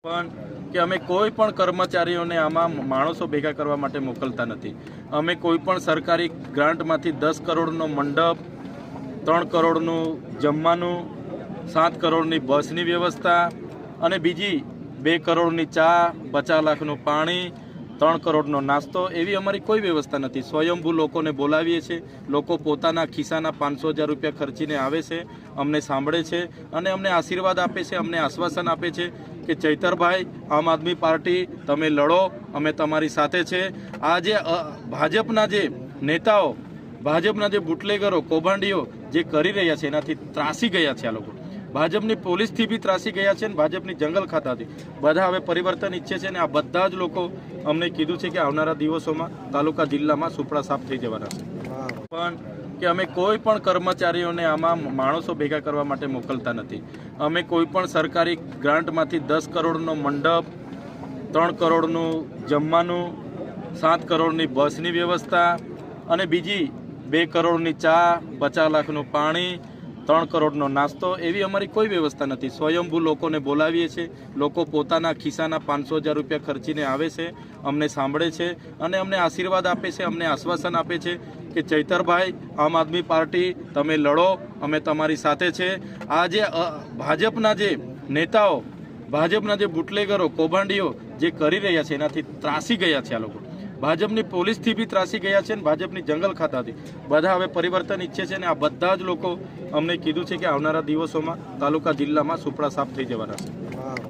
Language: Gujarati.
પણ કે અમે કોઈ પણ કર્મચારીઓને આમાં માણસો ભેગા કરવા માટે મોકલતા નથી। અમે કોઈ પણ સરકારી ગ્રાન્ટમાંથી 10 કરોડનો મંડપ, 3 કરોડનું જમવાનું, 7 કરોડની બસની વ્યવસ્થા અને બીજી 2 કરોડની ચા, 50 લાખનું પાણી, 3 કરોડનો નાસ્તો એવી અમારી કોઈ વ્યવસ્થા નથી। સ્વયંભૂ લોકોને બોલાવીએ છીએ, લોકો પોતાના ખિસ્સાના 500,000 રૂપિયા ખર્ચીને આવે છે, અમને સાંભળે છે અને અમને આશીર્વાદ આપે છે, અમને આશ્વાસન આપે છે કે ચૈતરભાઈ, આમ આદમી પાર્ટી તમે લડો, અમે તમારી સાથે છે। આ જે ભાજપના જે નેતાઓ, ભાજપના જે બુટલેગરો, કૌભાંડીઓ જે કરી રહ્યા છે એનાથી ત્રાસી ગયા છે। આ લોકો ભાજપની પોલીસથી બી ત્રાસી ગયા છે અને ભાજપની જંગલ ખાતાથી બધા હવે પરિવર્તન ઈચ્છે છે અને આ બધા જ લોકો અમને કીધું છે કે આવનારા દિવસોમાં તાલુકા જિલ્લામાં સુપડા સાફ થઈ જવાના છે। પણ કે અમે કોઈ પણ કર્મચારીઓને આમાં માણસો ભેગા કરવા માટે મોકલતા નથી। અમે કોઈ પણ સરકારી ગ્રાન્ટમાંથી 10 કરોડનો મંડપ, 3 કરોડનું જમવાનું, 7 કરોડની બસની વ્યવસ્થા અને બીજી 2 કરોડની ચા, 50 લાખનું પાણી, 3 કરોડનો નાસ્તો એવી અમારી કોઈ વ્યવસ્થા નથી। સ્વયંભૂ લોકોને બોલાવીએ છીએ, લોકો પોતાના ખિસ્સાના 500,000 રૂપિયા ખર્ચીને આવે છે, અમને સાંભળે છે અને અમને આશીર્વાદ આપે છે, અમને આશ્વાસન આપે છે કે ચૈતરભાઈ, આમ આદમી પાર્ટી તમે લડો, અમે તમારી સાથે છે। આ જે ભાજપના જે નેતાઓ, ભાજપના જે બુટલેગરો, કૌભાંડીઓ જે કરી રહ્યા છે એનાથી ત્રાસી ગયા છે। આ લોકો ભાજપની પોલીસથી બી ત્રાસી ગયા છે અને ભાજપની જંગલ ખાતાથી બધા હવે પરિવર્તન ઈચ્છે છે અને આ બધા જ લોકો અમને કીધું છે કે આવનારા દિવસોમાં તાલુકા જિલ્લામાં સુપડા સાફ થઈ જવાના છે।